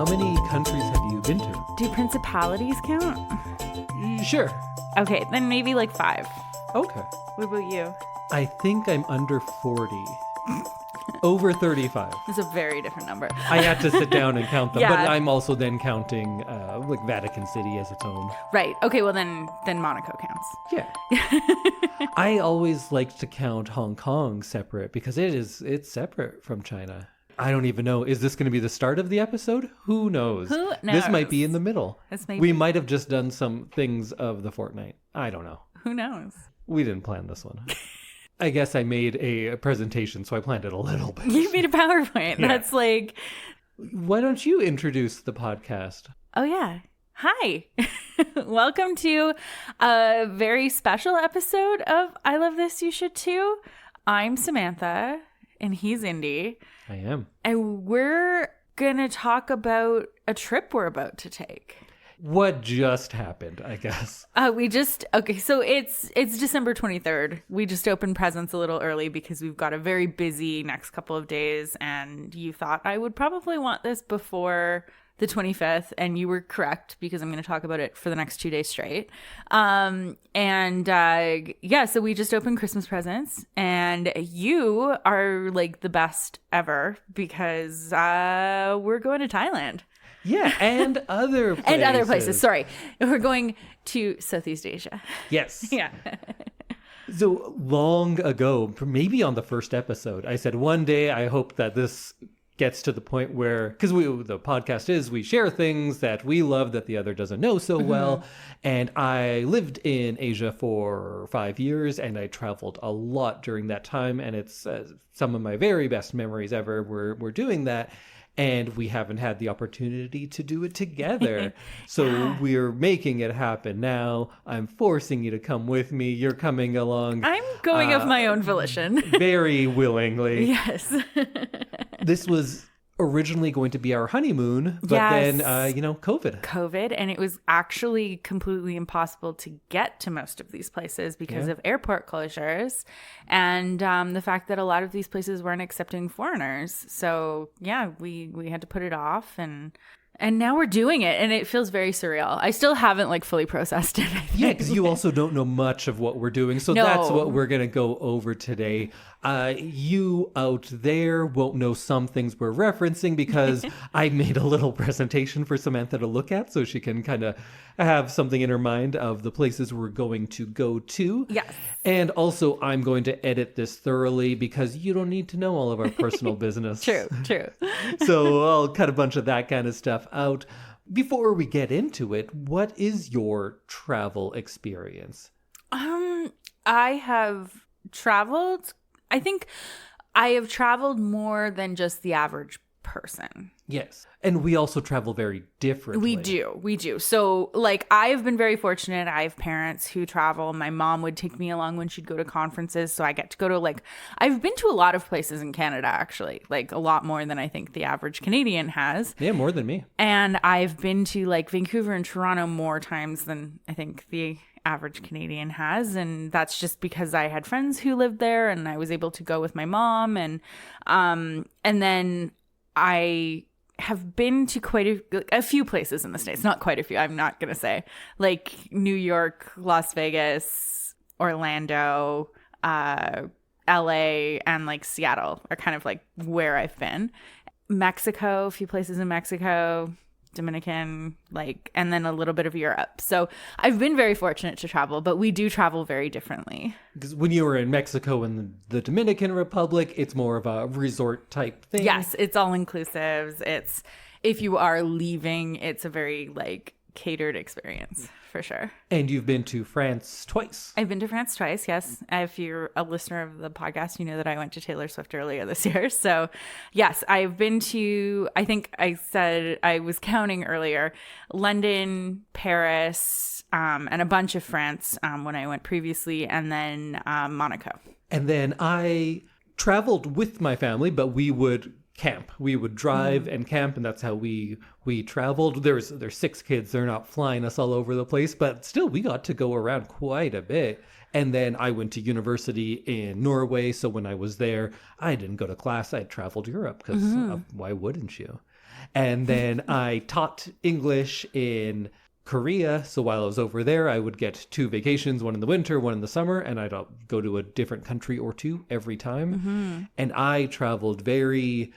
many countries have you been to? Do principalities count? Sure. Okay, then maybe like 5. Okay. What about you? I think I'm under 40. Over 35. It's a very different number. I had to sit down and count them, Yeah. but I'm also then counting like Vatican City as its own. Right. Okay, well then Monaco counts. Yeah. I always like to count Hong Kong separate because it's separate from China. I don't even know. Is this going to be the start of the episode? Who knows? Who knows? This might be in the middle. We be. might have just done some things of the fortnight. I don't know. Who knows? We didn't plan this one. I guess I made a presentation, so I planned it a little bit. You made a PowerPoint. Yeah. That's like... Why don't you introduce the podcast? Oh, yeah. Hi. Welcome to a very special episode of I Love This, You Should Too. I'm Samantha, and he's Indy. I am. And we're going to talk about a trip we're about to take. What just happened, I guess? So it's December 23rd. We just opened presents a little early because we've got a very busy next couple of days, and you thought I would probably want this before the 25th, and you were correct because I'm going to talk about it for the next 2 days straight. So we just opened Christmas presents, and you are like the best ever because we're going to Thailand. Yeah, and other places. And other places, sorry. We're going to Southeast Asia. Yes. Yeah. So long ago, maybe on the first episode, I said one day I hope that this gets to the point where, because the podcast is, we share things that we love that the other doesn't know so well. And I lived in Asia for 5 years, and I traveled a lot during that time. And it's some of my very best memories ever were doing that. And we haven't had the opportunity to do it together. So we're making it happen now. I'm forcing you to come with me. You're coming along. I'm going of my own volition. Very willingly. Yes. This was originally going to be our honeymoon, but Yes. then, COVID. And it was actually completely impossible to get to most of these places because of airport closures and the fact that a lot of these places weren't accepting foreigners. So yeah, we had to put it off, and now we're doing it, and it feels very surreal. I still haven't like fully processed it. Yeah, because you also don't know much of what we're doing. So No. That's what we're going to go over today. You out there won't know some things we're referencing because I made a little presentation for Samantha to look at so she can kind of have something in her mind of the places we're going to go to. Yes. And also I'm going to edit this thoroughly because you don't need to know all of our personal business. True. So I'll cut a bunch of that kind of stuff out. Before we get into it, what is your travel experience? I have traveled. I think I have traveled more than just the average person. Yes. And we also travel very differently. We do. So, like, I've been very fortunate. I have parents who travel. My mom would take me along when she'd go to conferences. So I get to go to, I've been to a lot of places in Canada, actually. Like, a lot more than I think the average Canadian has. Yeah, more than me. And I've been to, Vancouver and Toronto more times than I think the average Canadian has, and that's just because I had friends who lived there and I was able to go with my mom, and then I have been to quite a few places in the States. Not quite a few, I'm not gonna say, like New York, Las Vegas, Orlando, LA, and Seattle are kind of where I've been. Mexico, a few places in Mexico, Dominican, and then a little bit of Europe. So I've been very fortunate to travel, but we do travel very differently. Because when you were in Mexico and the Dominican Republic, it's more of a resort type thing. Yes, it's all inclusive. It's, if you are leaving, it's a very catered experience for sure. And you've been to France twice. I've been to France twice, yes. If you're a listener of the podcast, you know that I went to Taylor Swift earlier this year. So yes, I've been to, I think I said, I was counting earlier, London, Paris, and a bunch of France when I went previously, and then Monaco. And then I traveled with my family, but we would camp. We would drive and camp, and that's how we traveled. There's 6 kids. They're not flying us all over the place, but still we got to go around quite a bit. And then I went to university in Norway, so when I was there, I didn't go to class. I traveled Europe because why wouldn't you? And then I taught English in Korea. So while I was over there, I would get 2 vacations, one in the winter, one in the summer, and I'd go to a different country or 2 every time. And I traveled very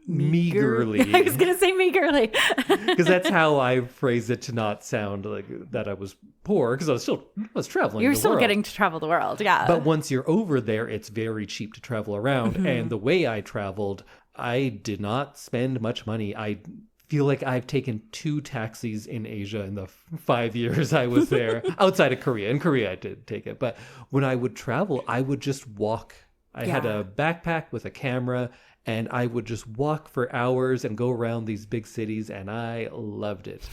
meagerly. I was going to say meagerly. Because that's how I phrase it to not sound like that I was poor, because I was traveling You're the still world. getting to travel the world, yeah. But once you're over there, it's very cheap to travel around. And the way I traveled, I did not spend much money. I feel like I've taken 2 taxis in Asia in the 5 years I was there, outside of Korea. In Korea, I did take it. But when I would travel, I would just walk. I had a backpack with a camera, and I would just walk for hours and go around these big cities, and I loved it.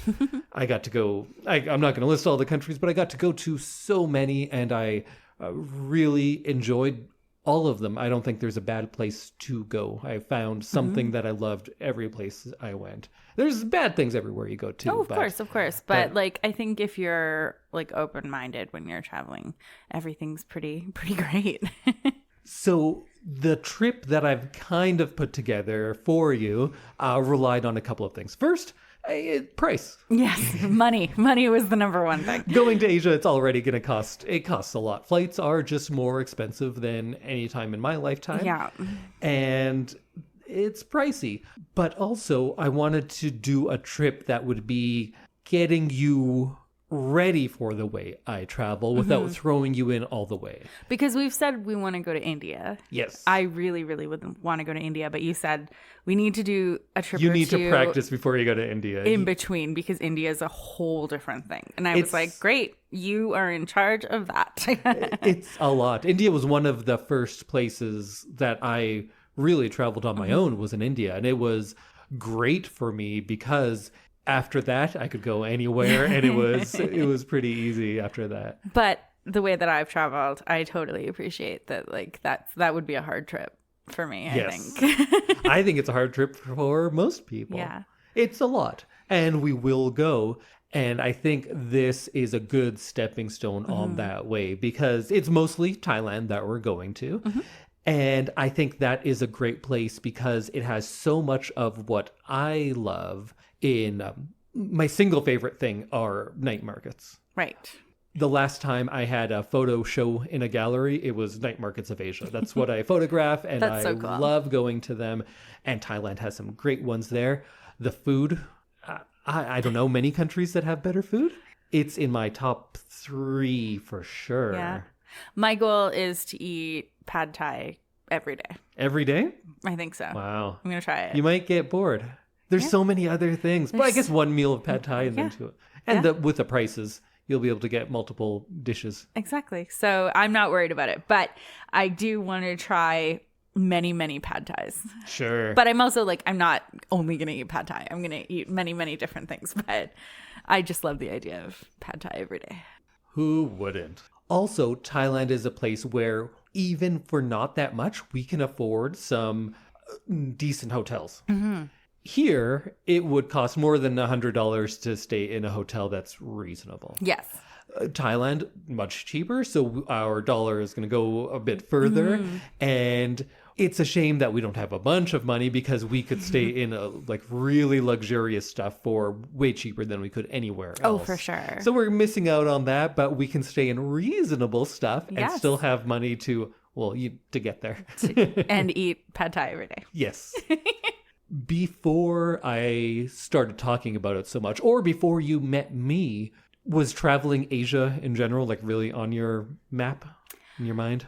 I got to go, I'm not going to list all the countries, but I got to go to so many, and I really enjoyed all of them. I don't think there's a bad place to go. I found something that I loved every place I went. There's bad things everywhere you go too. Oh, of course. But like, I think if you're like open-minded when you're traveling, everything's pretty great. So the trip that I've kind of put together for you relied on a couple of things. First, price. Yes, money. Money was the number one thing. Going to Asia, it's already going to cost. It costs a lot. Flights are just more expensive than any time in my lifetime. Yeah. And it's pricey. But also, I wanted to do a trip that would be getting you ready for the way I travel without throwing you in all the way. Because we've said we want to go to India. Yes. I really, really would want to go to India, but you said we need to do a trip You need to practice before you go to India. In between, because India is a whole different thing. And I was like, great, you are in charge of that. It's a lot. India was one of the first places that I really traveled on my own, was in India. And it was great for me because after that, I could go anywhere, and it was pretty easy after that. But the way that I've traveled, I totally appreciate that. Like that would be a hard trip for me. I think. I think it's a hard trip for most people. Yeah, it's a lot, and we will go. And I think this is a good stepping stone on that way, because it's mostly Thailand that we're going to. And I think that is a great place because it has so much of what I love. In my single favorite thing are night markets. Right. The last time I had a photo show in a gallery, it was night markets of Asia. That's what I photograph, and I so cool. love going to them. And Thailand has some great ones there. The food, I don't know many countries that have better food. It's in my top 3 for sure. Yeah. My goal is to eat pad thai every day. Every day? I think so. Wow. I'm going to try it. You might get bored. There's so many other things. But I guess one meal of pad thai and then 2. And with the prices, you'll be able to get multiple dishes. Exactly. So I'm not worried about it. But I do want to try many, many pad thais. Sure. But I'm also like, I'm not only going to eat pad thai. I'm going to eat many, many different things. But I just love the idea of pad thai every day. Who wouldn't? Also, Thailand is a place where even for not that much, we can afford some decent hotels. Here, it would cost more than $100 to stay in a hotel that's reasonable. Yes. Thailand, much cheaper, so our dollar is going to go a bit further. And it's a shame that we don't have a bunch of money, because we could stay in a really luxurious stuff for way cheaper than we could anywhere else. Oh, for sure. So we're missing out on that, but we can stay in reasonable stuff and still have money to get there. And eat pad thai every day. Yes. Before I started talking about it so much, or before you met me, was traveling Asia in general really on your map, in your mind?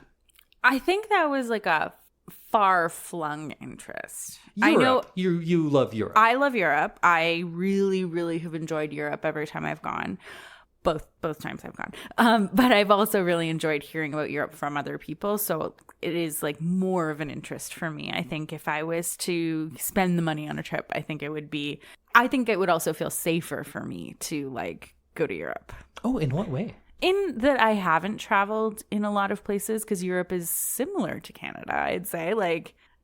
I think that was like a far-flung interest. Europe. I know you love Europe. I love Europe. I really, really have enjoyed Europe every time I've gone. Both times I've gone. But I've also really enjoyed hearing about Europe from other people. So it is more of an interest for me. I think if I was to spend the money on a trip, I think it would also feel safer for me to go to Europe. Oh, in what way? In that I haven't traveled in a lot of places, because Europe is similar to Canada, I'd say.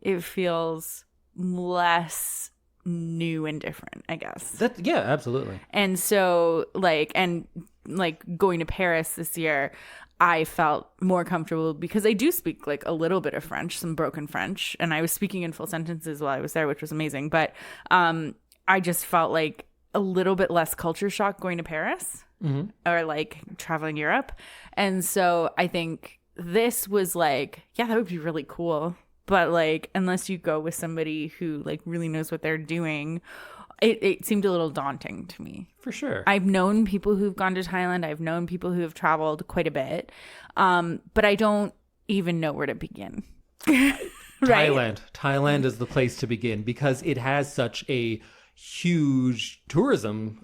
It feels less new and different, I guess. Yeah, absolutely. And so and like going to Paris this year, I felt more comfortable because I do speak like a little bit of French, some broken French, and I was speaking in full sentences while I was there, which was amazing. But I just felt like a little bit less culture shock going to Paris or like traveling Europe. And so I think this was like, yeah, that would be really cool. But like, unless you go with somebody who like really knows what they're doing, it seemed a little daunting to me. For sure. I've known people who've gone to Thailand. I've known people who have traveled quite a bit. But I don't even know where to begin. Right? Thailand is the place to begin because it has such a huge tourism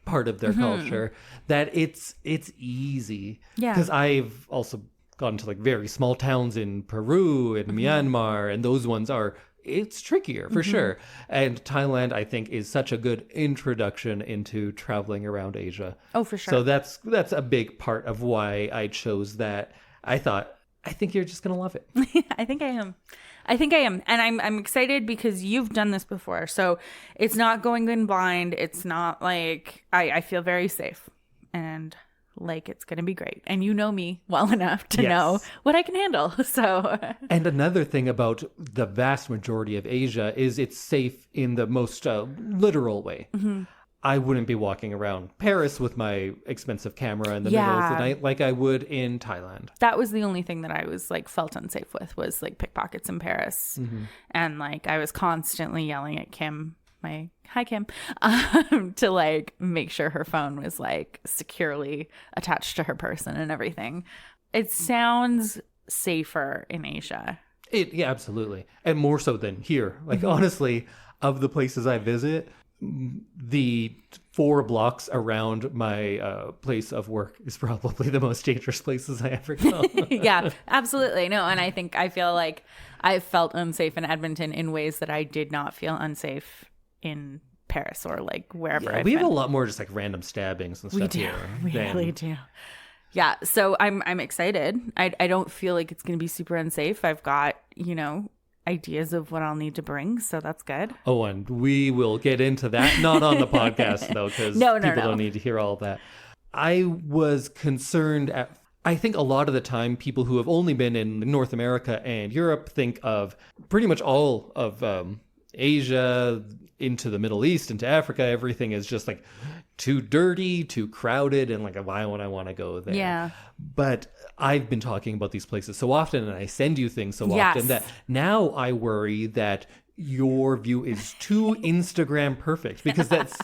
part of their culture that it's easy. Yeah. Because I've also gone to like very small towns in Peru and Myanmar, and those ones it's trickier for sure. And Thailand, I think, is such a good introduction into traveling around Asia. Oh, for sure. So that's a big part of why I chose that. I think you're just going to love it. I think I am. And I'm excited because you've done this before. So it's not going in blind. It's not like I feel very safe and like it's going to be great. And you know me well enough to know what I can handle. So and another thing about the vast majority of Asia is it's safe in the most literal way. I wouldn't be walking around Paris with my expensive camera in the middle of the night like I would in Thailand. That was the only thing that I was like felt unsafe with was like pickpockets in Paris. And like I was constantly yelling at Kim, hi Kim, to like make sure her phone was like securely attached to her person and everything. It sounds safer in Asia. Yeah, absolutely. And more so than here. Like honestly, of the places I visit, the 4 blocks around my place of work is probably the most dangerous places I ever go. Yeah, absolutely. No, and I feel like I felt unsafe in Edmonton in ways that I did not feel unsafe in Paris or like wherever. Yeah, we have a lot more just like random stabbings and stuff here. We really do. Yeah, so I'm excited. I don't feel like it's going to be super unsafe. I've got, ideas of what I'll need to bring, so that's good. Oh, and we will get into that, not on the podcast though, because people don't need to hear all of that. I was concerned I think a lot of the time people who have only been in North America and Europe think of pretty much all of Asia into the Middle East, into Africa. Everything is just like too dirty, too crowded, and like, why would I want to go there? Yeah. But I've been talking about these places so often, and I send you things so often that now I worry that your view is too Instagram perfect, because that's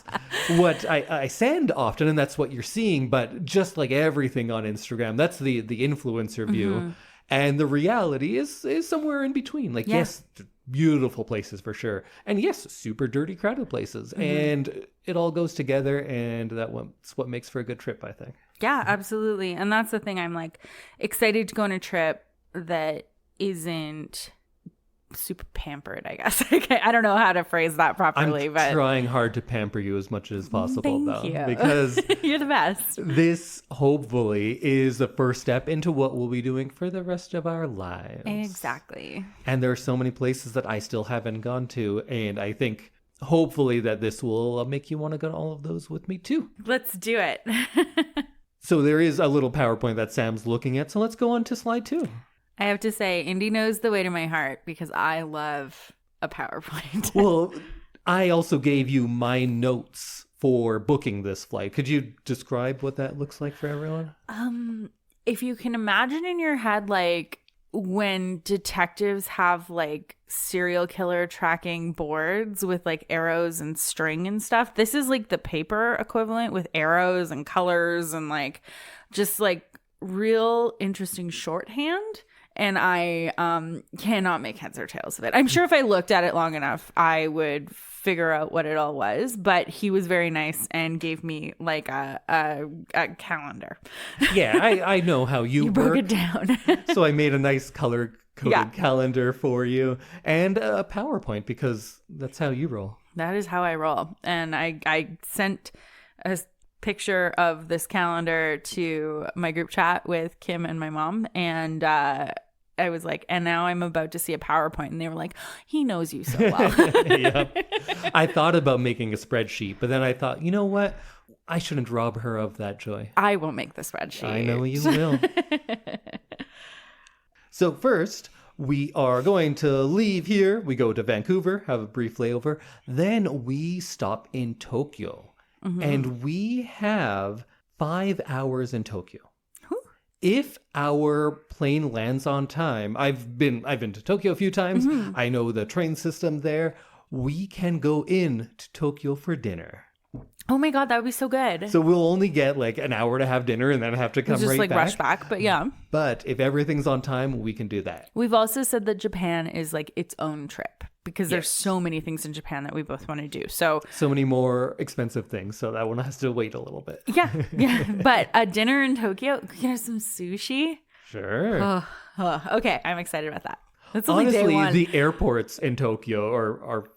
what I send often, and that's what you're seeing. But just like everything on Instagram, that's the influencer view. And the reality is somewhere in between. Like, yes, beautiful places for sure. And yes, super dirty, crowded places. And it all goes together, and that's what makes for a good trip, I think. Yeah, absolutely. And that's the thing. I'm like excited to go on a trip that isn't super pampered, I guess. I don't know how to phrase that properly. I'm trying hard to pamper you as much as possible, Thank you. because you're the best. This hopefully is the first step into what we'll be doing for the rest of our lives. Exactly. And there are so many places that I still haven't gone to, and I think hopefully that this will make you want to go to all of those with me too. Let's do it. So there is a little PowerPoint that Sam's looking at, so let's go on to slide 2. I have to say, Indy knows the way to my heart because I love a PowerPoint. Well, I also gave you my notes for booking this flight. Could you describe what that looks like for everyone? If you can imagine in your head, like when detectives have like serial killer tracking boards with like arrows and string and stuff, this is like the paper equivalent with arrows and colors and like just like real interesting shorthand. And I cannot make heads or tails of it. I'm sure if I looked at it long enough, I would figure out what it all was. But he was very nice and gave me like a calendar. Yeah, I know how you broke it down. So I made a nice color-coded calendar for you and a PowerPoint because that's how you roll. That is how I roll. And I sent a picture of this calendar to my group chat with Kim and my mom, and I was like, and now I'm about to see a PowerPoint. And they were like, he knows you so well. Yep. I thought about making a spreadsheet, but then I thought, you know what? I shouldn't rob her of that joy. I won't make the spreadsheet. I know you will. So first, we are going to leave here. We go to Vancouver, have a brief layover. Then we stop in Tokyo. And we have 5 hours in Tokyo. If our plane lands on time, I've been to Tokyo a few times. I know the train system there. We can go in to Tokyo for dinner. Oh my God, that would be so good. So we'll only get like an hour to have dinner and then have to come just right like back. rush back, but yeah. But if everything's on time, we can do that. We've also said that Japan is like its own trip because there's so many things in Japan that we both want to do. So many more expensive things. So that one has to wait a little bit. yeah. But a dinner in Tokyo, you know, some sushi. Sure. Okay, I'm excited about that. That's only Honestly, day one. the airports in Tokyo are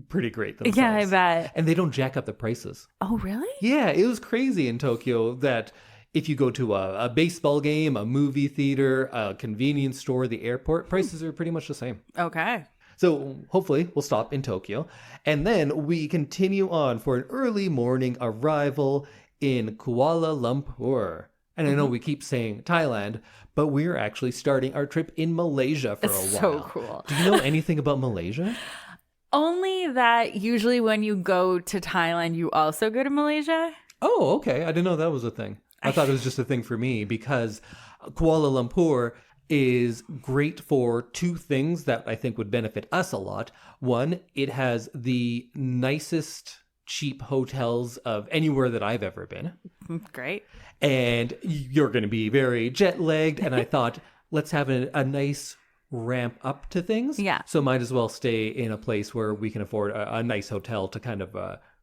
pretty great themselves. Yeah, I bet. And they don't jack up the prices. Oh, really? Yeah, it was crazy in Tokyo that if you go to a baseball game, a movie theater, a convenience store, the airport, prices are pretty much the same. Okay. So hopefully we'll stop in Tokyo. And then we continue on for an early morning arrival in Kuala Lumpur. And I know we keep saying Thailand, but we're actually starting our trip in Malaysia for a while. So cool. Do you know anything about Malaysia? Only that usually when you go to Thailand, you also go to Malaysia. Oh, okay. I didn't know that was a thing. I thought it was just a thing for me because Kuala Lumpur is great for 2 things that I think would benefit us a lot. One, it has the nicest cheap hotels of anywhere that I've ever been. Great. And you're going to be very jet lagged. And I thought, let's have a nice ramp up to things. Yeah. So might as well stay in a place where we can afford a nice hotel to kind of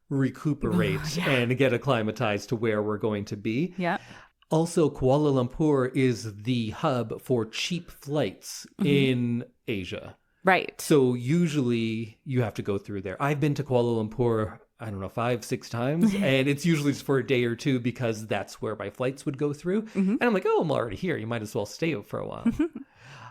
recuperate and get acclimatized to where we're going to be. Yeah. Also, Kuala Lumpur is the hub for cheap flights in Asia. Right. So usually you have to go through there. I've been to Kuala Lumpur, I don't know, 5-6 times. And it's usually just for a day or two because that's where my flights would go through. And I'm like, oh, I'm already here. You might as well stay for a while.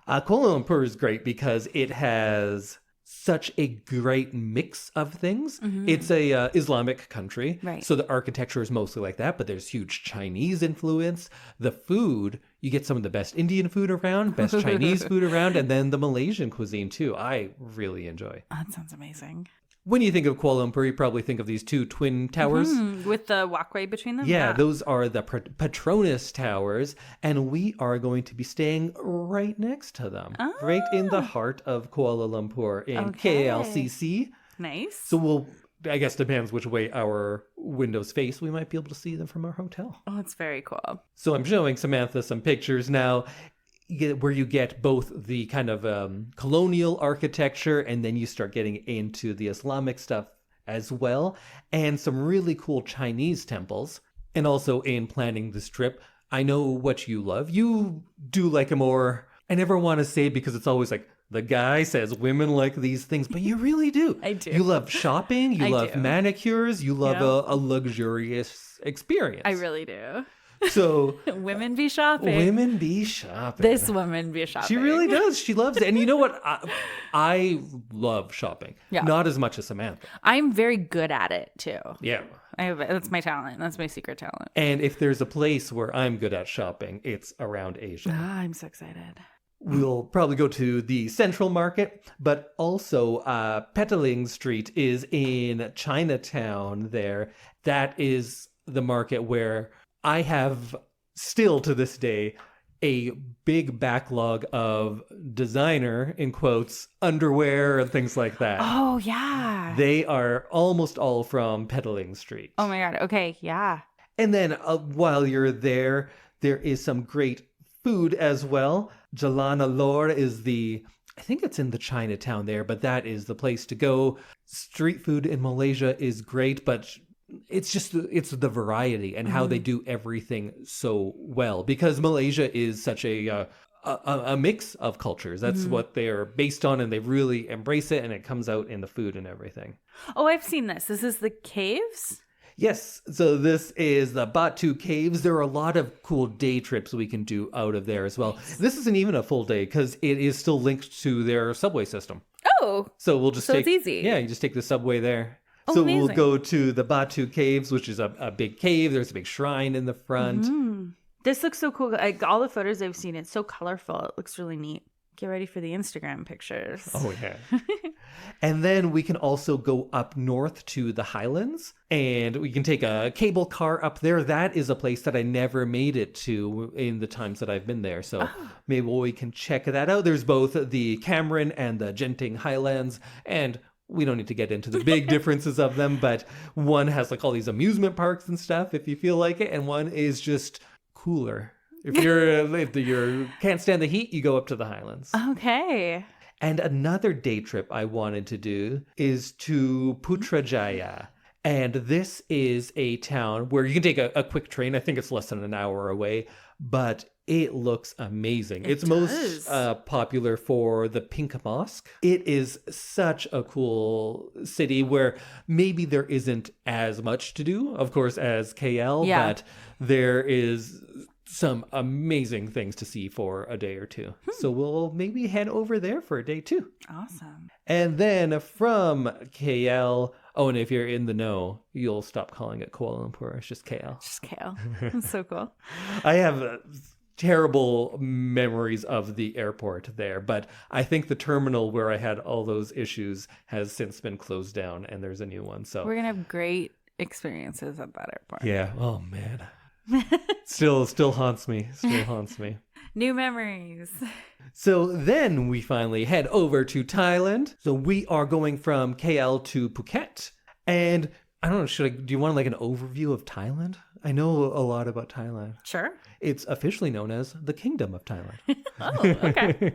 Kuala Lumpur is great because it has such a great mix of things. It's a Islamic country. Right. So the architecture is mostly like that, but there's huge Chinese influence. The food, you get some of the best Indian food around, best Chinese food around, and then the Malaysian cuisine too. I really enjoy. That sounds amazing. When you think of Kuala Lumpur, you probably think of these 2 twin towers. With the walkway between them? Yeah, those are the Petronas Towers, and we are going to be staying right next to them, right in the heart of Kuala Lumpur in KLCC. Nice. So I guess depends which way our windows face, we might be able to see them from our hotel. Oh, it's very cool. So I'm showing Samantha some pictures now where you get both the kind of colonial architecture and then you start getting into the Islamic stuff as well, and some really cool Chinese temples. And also in planning this trip, I know what you love. You do like a more, I never want to say because it's always like, the guy says women like these things, but you really do. I do. You love shopping, you love manicures, you love a luxurious experience. I really do. So women be shopping. Women be shopping. This woman be shopping. She really does. She loves it. And you know what? I love shopping. Yeah. Not as much as Samantha. I'm very good at it too. Yeah. That's my talent. That's my secret talent. And if there's a place where I'm good at shopping, it's around Asia. I'm so excited. We'll probably go to the Central Market, but also Petaling Street is in Chinatown there. That is the market where I have still to this day a big backlog of designer, in quotes, underwear and things like that. Oh, yeah. They are almost all from Petaling Street. Oh, my God. Okay, yeah. And then while you're there, there is some great food as well. Jalan Alor is I think it's in the Chinatown there, but that is the place to go. Street food in Malaysia is great, but it's the variety and how they do everything so well, because Malaysia is such a mix of cultures. That's what they're based on, and they really embrace it, and it comes out in the food and everything. Oh, I've seen this. This is the caves? Yes, so this is the Batu Caves. There are a lot of cool day trips we can do out of there as well. This isn't even a full day because it is still linked to their subway system. Oh, So we'll just so take, it's easy. Yeah, you just take the subway there. Oh, So amazing. we'll go to the Batu Caves, which is a big cave. There's a big shrine in the front. This looks so cool. Like all the photos I've seen, it's so colorful. It looks really neat. Get ready for the Instagram pictures. Oh, yeah. And then we can also go up north to the Highlands, and we can take a cable car up there. That is a place that I never made it to in the times that I've been there. So maybe we can check that out. There's both the Cameron and the Genting Highlands, and we don't need to get into the big differences of them, but one has like all these amusement parks and stuff if you feel like it, and one is just cooler. If you can't stand the heat, you go up to the Highlands. Okay. And another day trip I wanted to do is to Putrajaya. And this is a town where you can take a quick train. I think it's less than an hour away, but it looks amazing. It's most popular for the Pink Mosque. It is such a cool city where maybe there isn't as much to do, of course, as KL, but there is some amazing things to see for a day or two. So we'll maybe head over there for a day too. Awesome. And then from KL, oh, and if you're in the know, you'll stop calling it Kuala Lumpur. It's just KL. Just kale. That's so cool. I have terrible memories of the airport there, but I think the terminal where I had all those issues has since been closed down and there's a new one. So We're going to have great experiences at that airport. yeah. Oh, man. Still haunts me. Still haunts me. New memories. So then we finally head over to Thailand. So we are going from KL to Phuket. And I don't know, do you want like an overview of Thailand? I know a lot about Thailand. Sure. It's officially known as the Kingdom of Thailand. Oh, okay.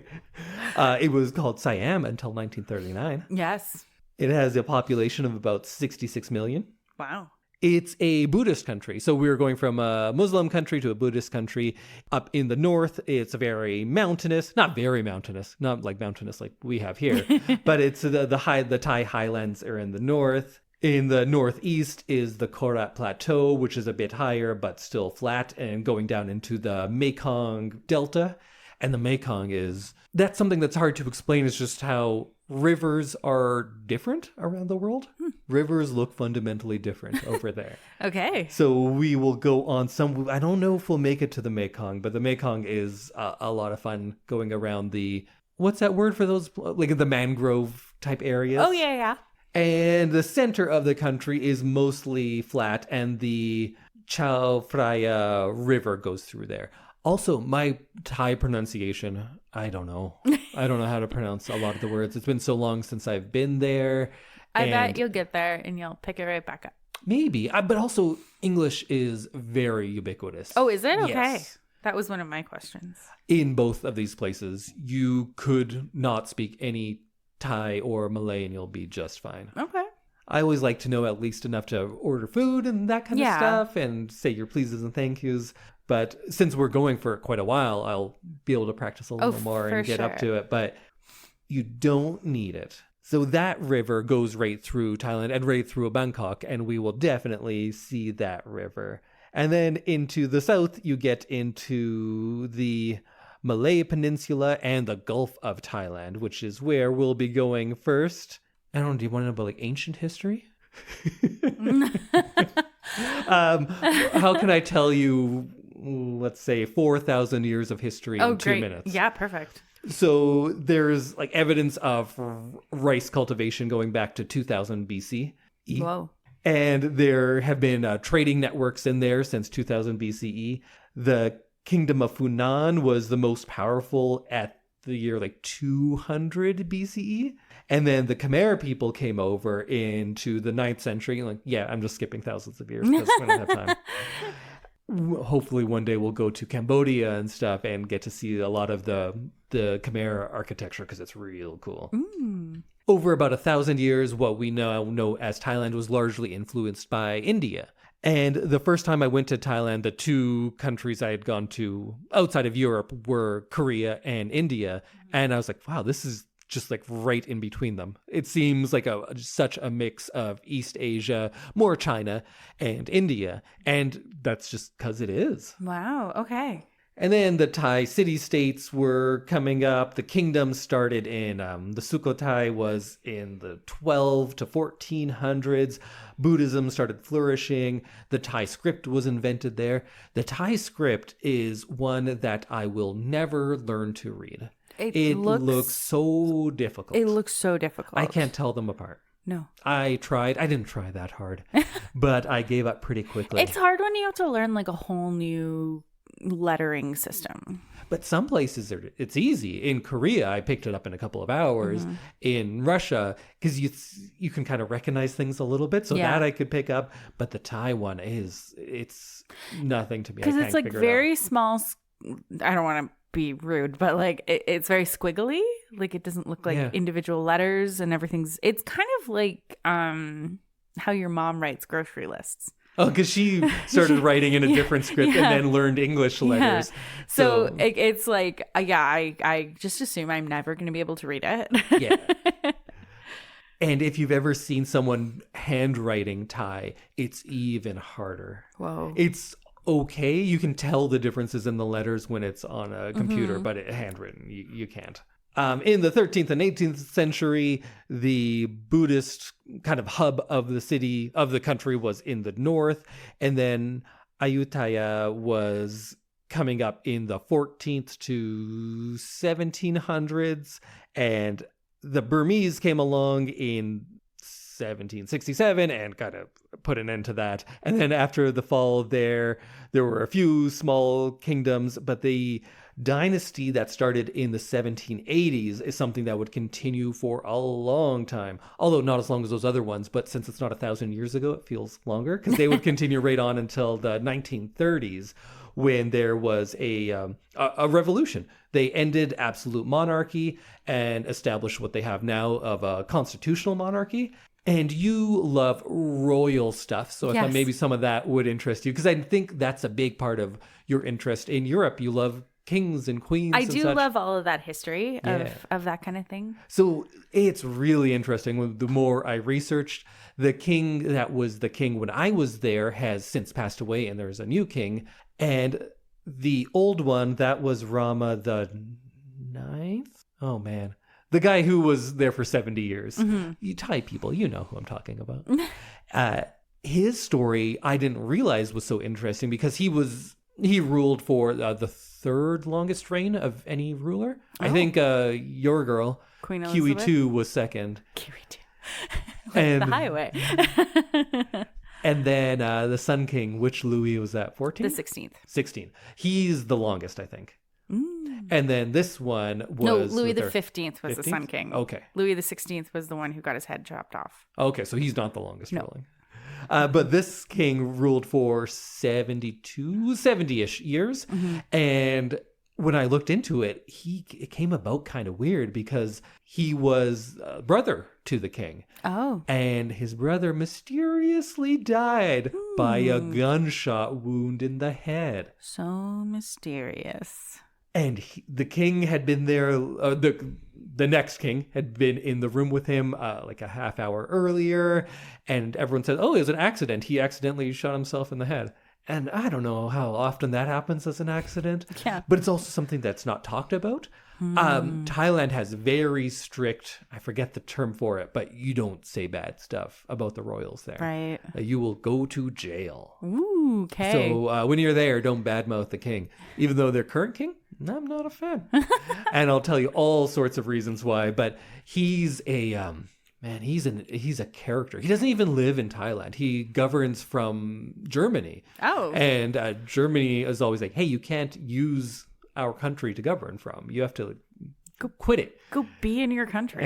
It was called Siam until 1939. Yes. It has a population of about 66 million. Wow. It's a Buddhist country. So we're going from a Muslim country to a Buddhist country. Up in the north, it's very mountainous. Not very mountainous. Not like mountainous like we have here. But it's the Thai highlands are in the north. In the northeast is the Korat Plateau, which is a bit higher but still flat, and going down into the Mekong Delta. And the Mekong that's something that's hard to explain, is just how rivers are different around the world. Rivers look fundamentally different over there. Okay. So we will go on I don't know if we'll make it to the Mekong, but the Mekong is a lot of fun going around what's that word for those, like the mangrove type areas? Oh, yeah. And the center of the country is mostly flat, and the Chao Phraya River goes through there. Also, my Thai pronunciation, I don't know. I don't know how to pronounce a lot of the words. It's been so long since I've been there. I bet you'll get there and you'll pick it right back up. Maybe. But also, English is very ubiquitous. Oh, is it? Okay. Yes. That was one of my questions. In both of these places, you could not speak any Thai or Malay and you'll be just fine. Okay. I always like to know at least enough to order food and that kind of stuff and say your pleases and thank yous. But since we're going for quite a while, I'll be able to practice a little more and get up to it. But you don't need it. So that river goes right through Thailand and right through Bangkok, and we will definitely see that river. And then into the south, you get into the Malay Peninsula and the Gulf of Thailand, which is where we'll be going first. I don't know, do you want to know about like ancient history? How can I tell you, let's say 4,000 years of history in 2 minutes? Yeah, perfect. So there's like evidence of rice cultivation going back to 2000 BCE. Whoa. And there have been trading networks in there since 2000 BCE. The Kingdom of Funan was the most powerful at the year like 200 BCE. And then the Khmer people came over into the 9th century. Like, yeah, I'm just skipping thousands of years because we don't have time. Hopefully one day we'll go to Cambodia and stuff and get to see a lot of the Khmer architecture because it's real cool. Over about 1,000 years, what we now know as Thailand was largely influenced by India. And the first time I went to Thailand, the two countries I had gone to outside of Europe were Korea and India. And I was like, wow, this is just like right in between them. It seems like such a mix of East Asia, more China, and India. And that's just because it is. Wow. Okay. And then the Thai city-states were coming up. The kingdom started in, the Sukhothai was in the 12 to 1400s. Buddhism started flourishing. The Thai script was invented there. The Thai script is one that I will never learn to read. It looks so difficult. It looks so difficult. I can't tell them apart. No. I tried. I didn't try that hard, but I gave up pretty quickly. It's hard when you have to learn like a whole new lettering system. But some places it's easy. In Korea, I picked it up in a couple of hours. In Russia, because you can kind of recognize things a little bit, so that I could pick up. But the Thai one it's nothing to me. Because it's like very small. I don't want to be rude, but like it's very squiggly. Like it doesn't look like individual letters and everything's. It's kind of like how your mom writes grocery lists. Oh, because she started writing in a different script and then learned English letters. Yeah. So it's like, I just assume I'm never going to be able to read it. Yeah. And if you've ever seen someone handwriting Thai, it's even harder. Whoa. It's okay. You can tell the differences in the letters when it's on a computer, but handwritten, you can't. In the 13th and 18th century, the Buddhist kind of hub of the country was in the north. And then Ayutthaya was coming up in the 14th to 1700s. And the Burmese came along in 1767 and kind of put an end to that. And then after the fall there were a few small kingdoms, but the dynasty that started in the 1780s is something that would continue for a long time, although not as long as those other ones. But since it's not 1,000 years ago, it feels longer, because they would continue right on until the 1930s, when there was a revolution. They ended absolute monarchy and established what they have now of a constitutional monarchy. And you love royal stuff, so I thought maybe some of that would interest you, because I think that's a big part of your interest in Europe. You love kings and queens. I do love all of that history of that kind of thing. So it's really interesting. The more I researched, the king that was the king when I was there has since passed away, and there's a new king. And the old one, that was Rama the 9th. Oh man, the guy who was there for 70 years. You Thai people, you know who I'm talking about. His story I didn't realize was so interesting, because he ruled for the third longest reign of any ruler. I think your girl, Queen Elizabeth, Elizabeth? Kiwi II, was second. Kiwi II. And the highway. And then the Sun King, which Louis was that, 14th? The 16th. 16th. He's the longest, I think. And then this one was... No, Louis the 15th was 15th? the Sun King. Okay. Louis the 16th was the one who got his head chopped off. Okay, so he's not the longest ruling. But this king ruled for 70-ish years. And when I looked into it, it came about kind of weird, because he was a brother to the king. Oh. And his brother mysteriously died by a gunshot wound in the head. So mysterious. And the king had been there, the next king had been in the room with him like a half hour earlier. And everyone said, oh, it was an accident. He accidentally shot himself in the head. And I don't know how often that happens as an accident. Yeah. But it's also something that's not talked about. Thailand has very strict, I forget the term for it, but you don't say bad stuff about the royals there. Right. You will go to jail. Ooh, okay. So when you're there, don't badmouth the king. Even though their current king, I'm not a fan. And I'll tell you all sorts of reasons why. But he's a... Man, he's a character. He doesn't even live in Thailand. He governs from Germany. Oh. And Germany is always like, hey, you can't use our country to govern from. You have to go quit it. Go be in your country.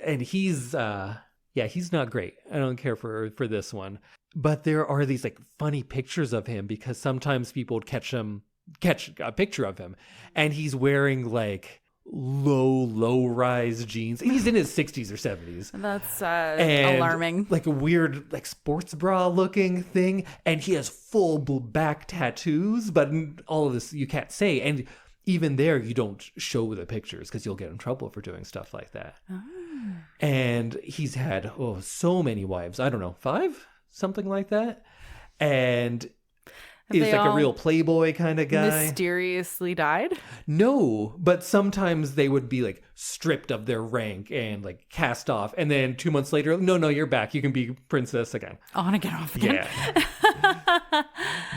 And he's not great. I don't care for this one. But there are these like funny pictures of him, because sometimes people would catch a picture of him, and he's wearing like low rise jeans. He's in his 60s or 70s. That's alarming. Like a weird like sports bra looking thing, and he has full back tattoos, but all of this you can't say. And even there, you don't show the pictures because you'll get in trouble for doing stuff like that. Oh. And he's had, so many wives. I don't know, 5? Something like that. And is like a real playboy kind of guy. Mysteriously died? No, but sometimes they would be like stripped of their rank and like cast off. And then 2 months later, no, you're back. You can be princess again. On again, off again. Yeah.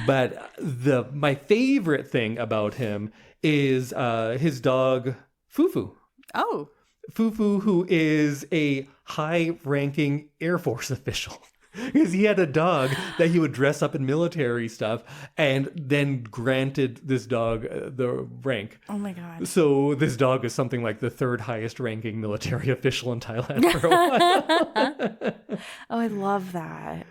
But my favorite thing about him is his dog, Fufu. Oh. Fufu, who is a high-ranking Air Force official. Because he had a dog that he would dress up in military stuff and then granted this dog the rank. Oh my God. So this dog is something like the 3rd highest ranking military official in Thailand for a while. Oh, I love that.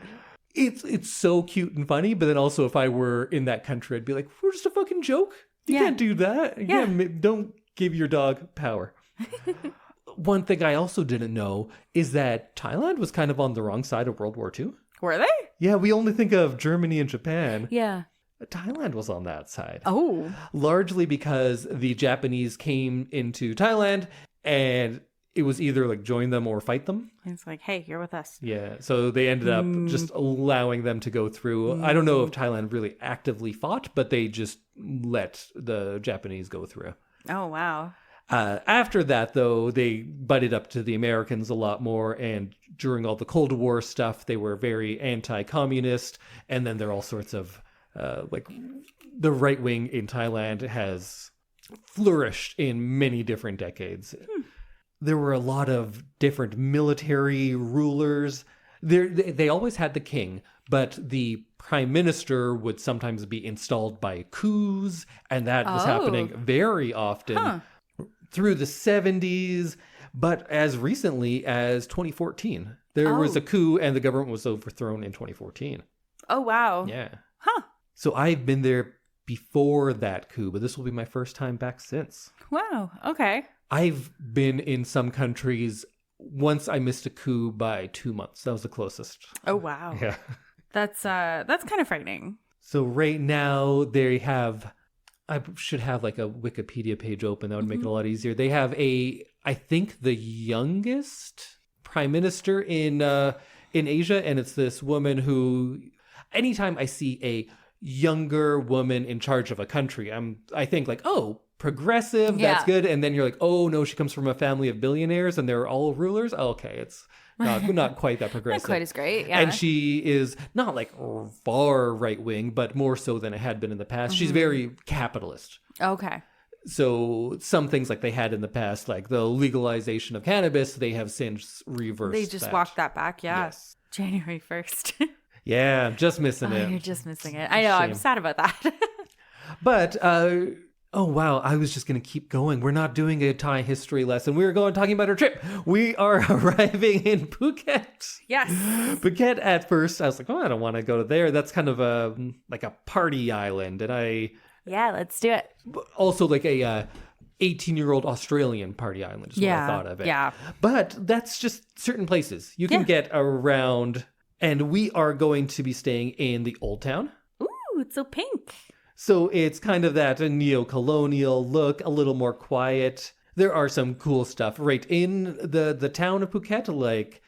It's so cute and funny, but then also if I were in that country, I'd be like, we're just a fucking joke. You can't do that. Yeah. Don't give your dog power. One thing I also didn't know is that Thailand was kind of on the wrong side of World War II. Were they? Yeah, we only think of Germany and Japan. Yeah. Thailand was on that side. Oh. Largely because the Japanese came into Thailand and it was either like join them or fight them. It's like, hey, you're with us. Yeah, so they ended up just allowing them to go through. I don't know if Thailand really actively fought, but they just let the Japanese go through. Oh, wow. After that, though, they butted up to the Americans a lot more. And during all the Cold War stuff, they were very anti-communist. And then there are all sorts of, like, the right wing in Thailand has flourished in many different decades. There were a lot of different military rulers. They always had the king, but the prime minister would sometimes be installed by coups. And that was happening very often. Huh. Through the 70s, but as recently as 2014. There was a coup and the government was overthrown in 2014. Oh, wow. Yeah. Huh. So I've been there before that coup, but this will be my first time back since. Wow. Okay. I've been in some countries. Once I missed a coup by 2 months. That was the closest. Oh, wow. Yeah. That's kind of frightening. So right now they have... I should have like a Wikipedia page open. That would make it a lot easier. They have I think the youngest prime minister in Asia. And it's this woman who, anytime I see a younger woman in charge of a country, I think like, oh, progressive, that's good. And then you're like, oh no, she comes from a family of billionaires and they're all rulers. Oh, okay, it's not quite that progressive. Not quite as great, yeah. And she is not like far right wing, but more so than it had been in the past. She's very capitalist. Okay. So some things like they had in the past, like the legalization of cannabis, they have since reversed. They just walked that back, yeah. Yes. January 1st. Yeah, I'm just missing it. You're just missing it. I know, I'm sad about that. But oh, wow. I was just going to keep going. We're not doing a Thai history lesson. We're talking about our trip. We are arriving in Phuket. Yes. Phuket at first, I was like, oh, I don't want to go there. That's kind of like a party island. And Yeah, let's do it. also like a 18-year-old Australian party island is what I thought of it. Yeah. But that's just certain places. You can get around. And we are going to be staying in the Old Town. Ooh, it's so pink. So it's kind of that neo-colonial look, a little more quiet. There are some cool stuff right in the town of Phuket, like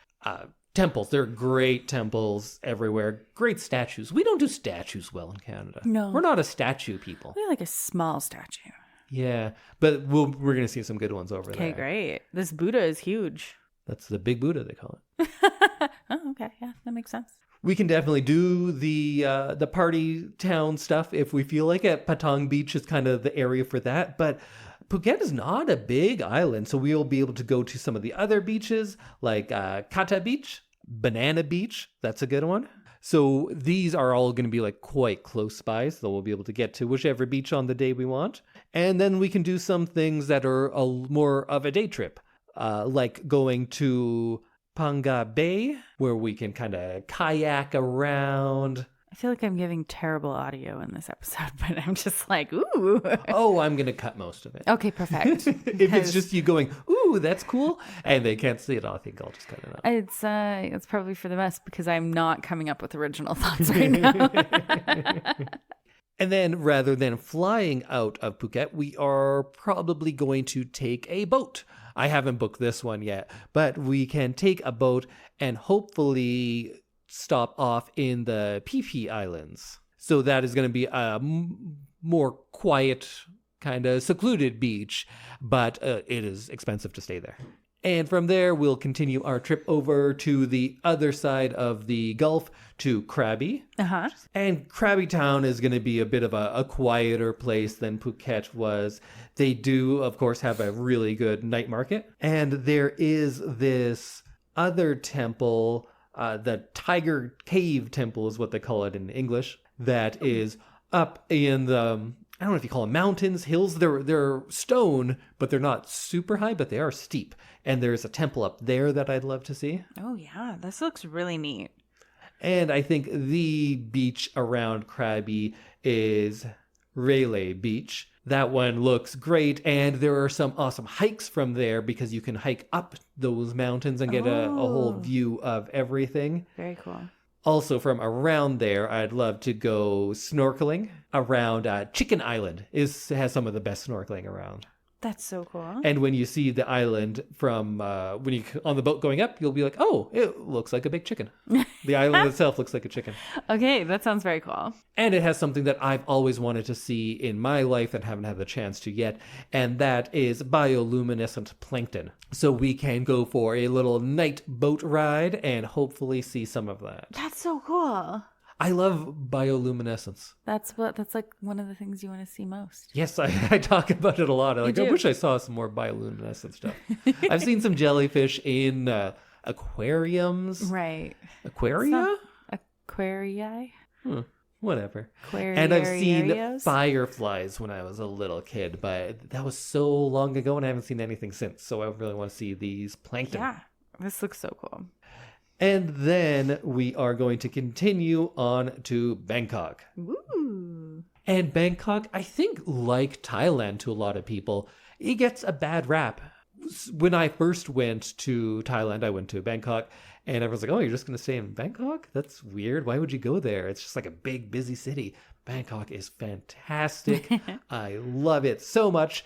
temples. There are great temples everywhere. Great statues. We don't do statues well in Canada. No. We're not a statue people. We're like a small statue. Yeah, but we're going to see some good ones over there. Okay, great. This Buddha is huge. That's the big Buddha, they call it. Oh, okay. Yeah, that makes sense. We can definitely do the party town stuff if we feel like it. Patong Beach is kind of the area for that. But Phuket is not a big island, so we'll be able to go to some of the other beaches, like Kata Beach, Banana Beach. That's a good one. So these are all going to be like quite close by, so we'll be able to get to whichever beach on the day we want. And then we can do some things that are more of a day trip, like going to Panga Bay, where we can kind of kayak around. I feel like I'm giving terrible audio in this episode, but I'm just like, ooh. Oh, I'm going to cut most of it. Okay, perfect. If it's just you going, ooh, that's cool, and they can't see it, I think I'll just cut it out. It's probably for the best because I'm not coming up with original thoughts right now. And then rather than flying out of Phuket, we are probably going to take a boat. I haven't booked this one yet, but we can take a boat and hopefully stop off in the Phi Islands. So that is going to be a more quiet, kind of secluded beach, but it is expensive to stay there. And from there, we'll continue our trip over to the other side of the Gulf to Krabi. Uh-huh. And Krabi Town is going to be a bit of a quieter place than Phuket was. They do, of course, have a really good night market. And there is this other temple, the Tiger Cave Temple is what they call it in English, that is up in the... I don't know if you call them mountains, hills. They're stone, but they're not super high, but they are steep. And there's a temple up there that I'd love to see. Oh, yeah. This looks really neat. And I think the beach around Krabi is Rayleigh Beach. That one looks great. And there are some awesome hikes from there because you can hike up those mountains and get a whole view of everything. Very cool. Also, from around there, I'd love to go snorkeling around Chicken Island. Has some of the best snorkeling around. That's so cool. And when you see the island from when you on the boat going up, you'll be like, oh, it looks like a big chicken. The island itself looks like a chicken. Okay, that sounds very cool. And it has something that I've always wanted to see in my life and haven't had the chance to yet, and that is bioluminescent plankton. So we can go for a little night boat ride and hopefully see some of that. That's so cool. I love bioluminescence. That's like one of the things you want to see most. Yes, I talk about it a lot. I wish I saw some more bioluminescent stuff. I've seen some jellyfish in aquariums. Right. Aquaria? Aquarii? Whatever. Aquariarios? And I've seen fireflies when I was a little kid, but that was so long ago and I haven't seen anything since. So I really want to see these plankton. Yeah, this looks so cool. And then we are going to continue on to Bangkok. Ooh. And Bangkok, I think, like Thailand to a lot of people, it gets a bad rap. When I first went to Thailand, I went to Bangkok, and everyone's like, oh, you're just going to stay in Bangkok? That's weird. Why would you go there? It's just like a big, busy city. Bangkok is fantastic. I love it so much.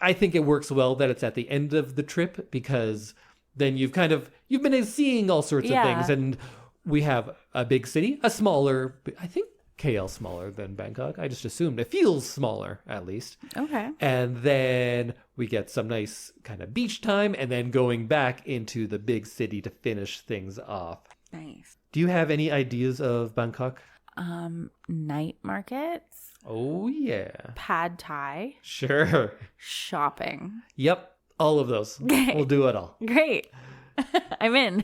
I think it works well that it's at the end of the trip because then you've been seeing all sorts of things. And we have a big city, a smaller, I think KL smaller than Bangkok. I just assumed it feels smaller at least. Okay. And then we get some nice kind of beach time and then going back into the big city to finish things off. Nice. Do you have any ideas of Bangkok? Night markets. Oh, yeah. Pad Thai. Sure. Shopping. Yep. All of those. We'll do it all. Great. I'm in.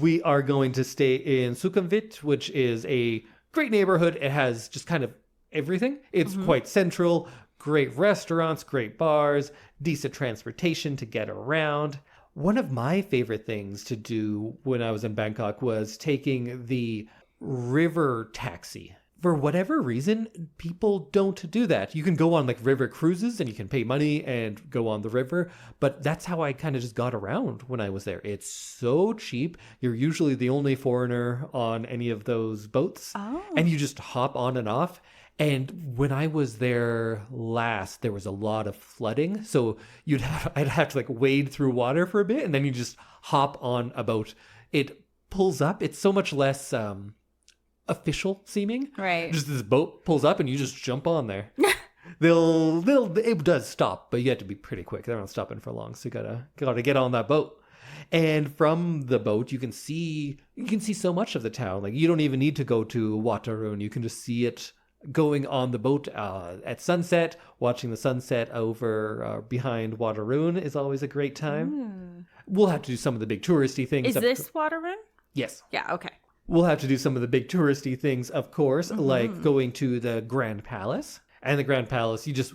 We are going to stay in Sukhumvit, which is a great neighborhood. It has just kind of everything. It's quite central, great restaurants, great bars, decent transportation to get around. One of my favorite things to do when I was in Bangkok was taking the river taxi. For whatever reason, people don't do that. You can go on like river cruises and you can pay money and go on the river. But that's how I kind of just got around when I was there. It's so cheap. You're usually the only foreigner on any of those boats. Oh. And you just hop on and off. And when I was there last, there was a lot of flooding. So I'd have to like wade through water for a bit and then you just hop on a boat. It pulls up. It's so much less official seeming. Right. Just this boat pulls up and you just jump on there. It does stop, but you have to be pretty quick. They're not stopping for long. So you gotta get on that boat. And from the boat, you can see so much of the town. Like you don't even need to go to Wat Arun. You can just see it going on the boat at sunset. Watching the sunset over behind Wat Arun is always a great time. We'll have to do some of the big touristy things. Is this Wat Arun? Yes. Yeah, okay. We'll have to do some of the big touristy things, of course, like going to the Grand Palace. And the Grand Palace, you just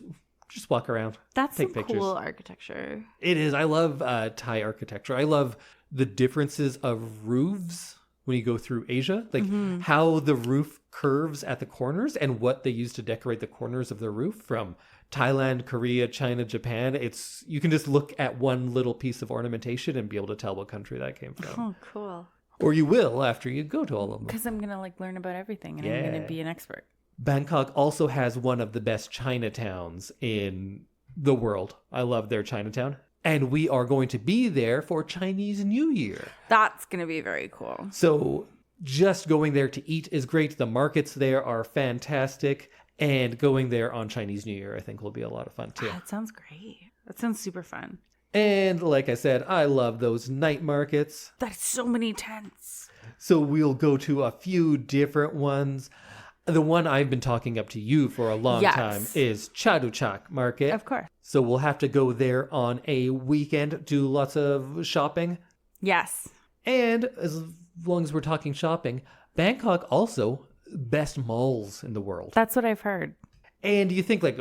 walk around, That's take some pictures. cool architecture. It is. I love Thai architecture. I love the differences of roofs when you go through Asia, like how the roof curves at the corners and what they use to decorate the corners of the roof from Thailand, Korea, China, Japan. You can just look at one little piece of ornamentation and be able to tell what country that came from. Oh, cool. Or you will after you go to all of them. Because I'm going to learn about everything and I'm going to be an expert. Bangkok also has one of the best Chinatowns in the world. I love their Chinatown. And we are going to be there for Chinese New Year. That's going to be very cool. So just going there to eat is great. The markets there are fantastic. And going there on Chinese New Year, I think, will be a lot of fun, too. That sounds great. That sounds super fun. And like I said, I love those night markets. That's so many tents. So we'll go to a few different ones. The one I've been talking up to you for a long time is Chaduchak Market. Of course. So we'll have to go there on a weekend, do lots of shopping. Yes. And as long as we're talking shopping, Bangkok also best malls in the world. That's what I've heard. And you think like,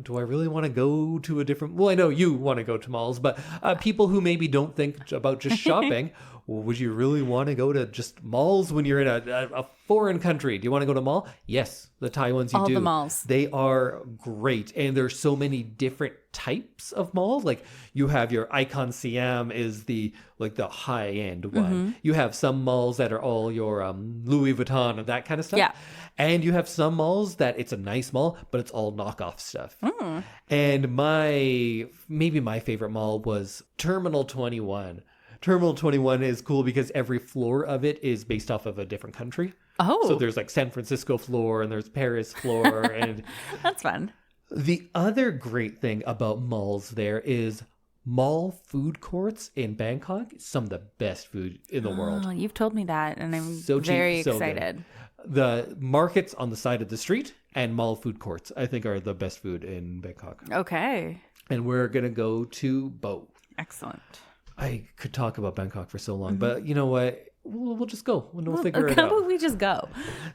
do I really want to go to a different... Well, I know you want to go to malls, but people who maybe don't think about just shopping, well, would you really want to go to just malls when you're in a foreign country? Do you want to go to a mall? Yes, the Thai ones you do. All the malls. They are great. And there's so many different types of malls. Like you have your Icon Siam is the high-end one. Mm-hmm. You have some malls that are all your Louis Vuitton and that kind of stuff. Yeah. And you have some malls that it's a nice mall, but it's all knockoff stuff. Mm. And maybe my favorite mall was Terminal 21. Terminal 21 is cool because every floor of it is based off of a different country. Oh. So there's like San Francisco floor and there's Paris floor. And that's fun. The other great thing about malls there is mall food courts in Bangkok. Some of the best food in the world. Oh, you've told me that, and I'm So cheap, very so excited. good. The markets on the side of the street and mall food courts, I think, are the best food in Bangkok. Okay. And we're going to go to both. Excellent. I could talk about Bangkok for so long, but you know what? We'll just go. We'll figure it out. How about we just go?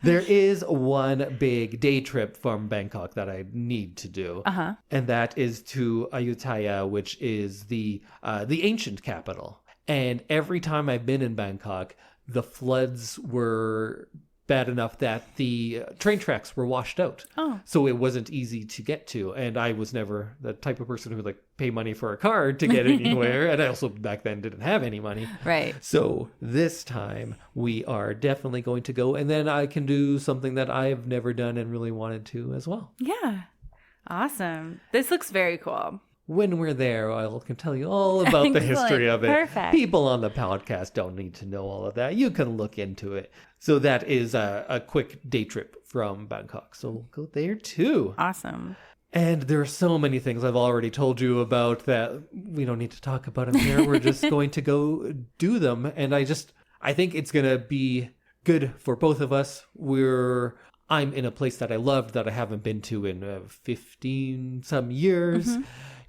There is one big day trip from Bangkok that I need to do. Uh-huh. And that is to Ayutthaya, which is the ancient capital. And every time I've been in Bangkok, the floods were bad enough that the train tracks were washed out. Oh. So it wasn't easy to get to. And I was never the type of person who would like pay money for a card to get anywhere. And I also back then didn't have any money. Right. So this time we are definitely going to go. And then I can do something that I've never done and really wanted to as well. Yeah. Awesome. This looks very cool. When we're there, I can tell you all about the history of it. Perfect. People on the podcast don't need to know all of that. You can look into it. So that is a quick day trip from Bangkok. So we'll go there too. Awesome. And there are so many things I've already told you about that we don't need to talk about them here. We're just going to go do them. And I think it's going to be good for both of us. I'm in a place that I loved that I haven't been to in 15 some years. Mm-hmm.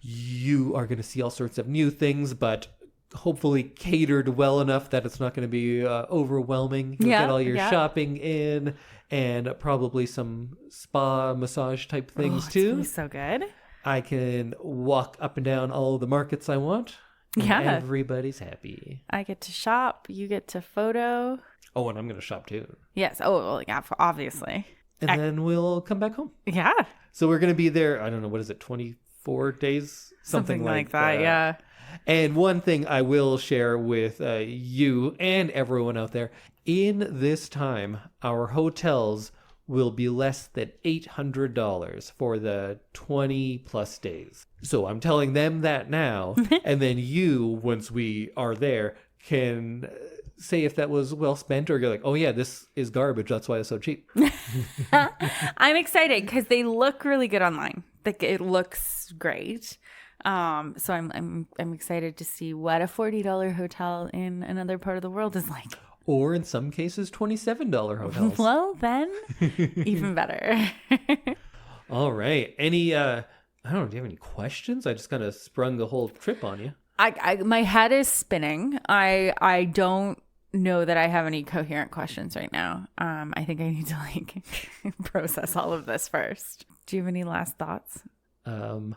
You are going to see all sorts of new things, but hopefully catered well enough that it's not going to be overwhelming. You'll get all your shopping in and probably some spa massage type things too. It's gonna be so good. I can walk up and down all the markets I want. Yeah. Everybody's happy. I get to shop. You get to photo. Oh, and I'm going to shop too. Yes. Oh, well, yeah, obviously. And then we'll come back home. Yeah. So we're going to be there, I don't know, what is it, 24 days? Something like that, yeah. And one thing I will share with you and everyone out there, in this time, our hotels will be less than $800 for the 20 plus days. So I'm telling them that now. And then you, once we are there, can say if that was well spent, or you're like, oh yeah, this is garbage. That's why it's so cheap. I'm excited because they look really good online. Like it looks great. So I'm excited to see what a $40 hotel in another part of the world is like. Or in some cases, $27 hotels. Well, then, even better. All right. Any, I don't know, do you have any questions? I just kind of sprung the whole trip on you. My head is spinning. I don't know that I have any coherent questions right now. I think I need to process all of this first. Do you have any last thoughts? Bon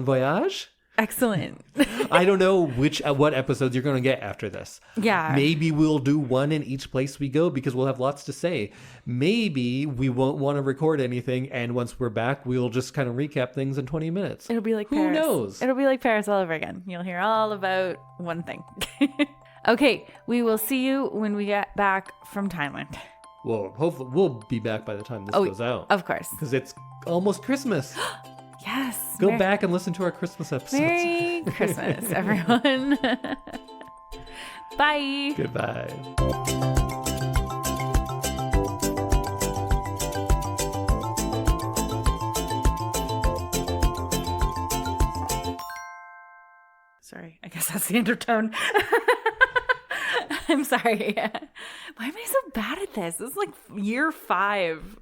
voyage? Excellent. I don't know what episodes you're going to get after this. Yeah. Maybe we'll do one in each place we go because we'll have lots to say. Maybe we won't want to record anything, and once we're back, we'll just kind of recap things in 20 minutes. It'll be like Who Paris. knows? It'll be like Paris all over again. You'll hear all about one thing. Okay, we will see you when we get back from Thailand. Well, hopefully we'll be back by the time this goes out. Of course. Because it's almost Christmas. Yes. Go back and listen to our Christmas episodes. Merry Christmas, everyone. Bye. Goodbye. Sorry, I guess that's the undertone. I'm sorry. Why am I so bad at this? This is like year 5.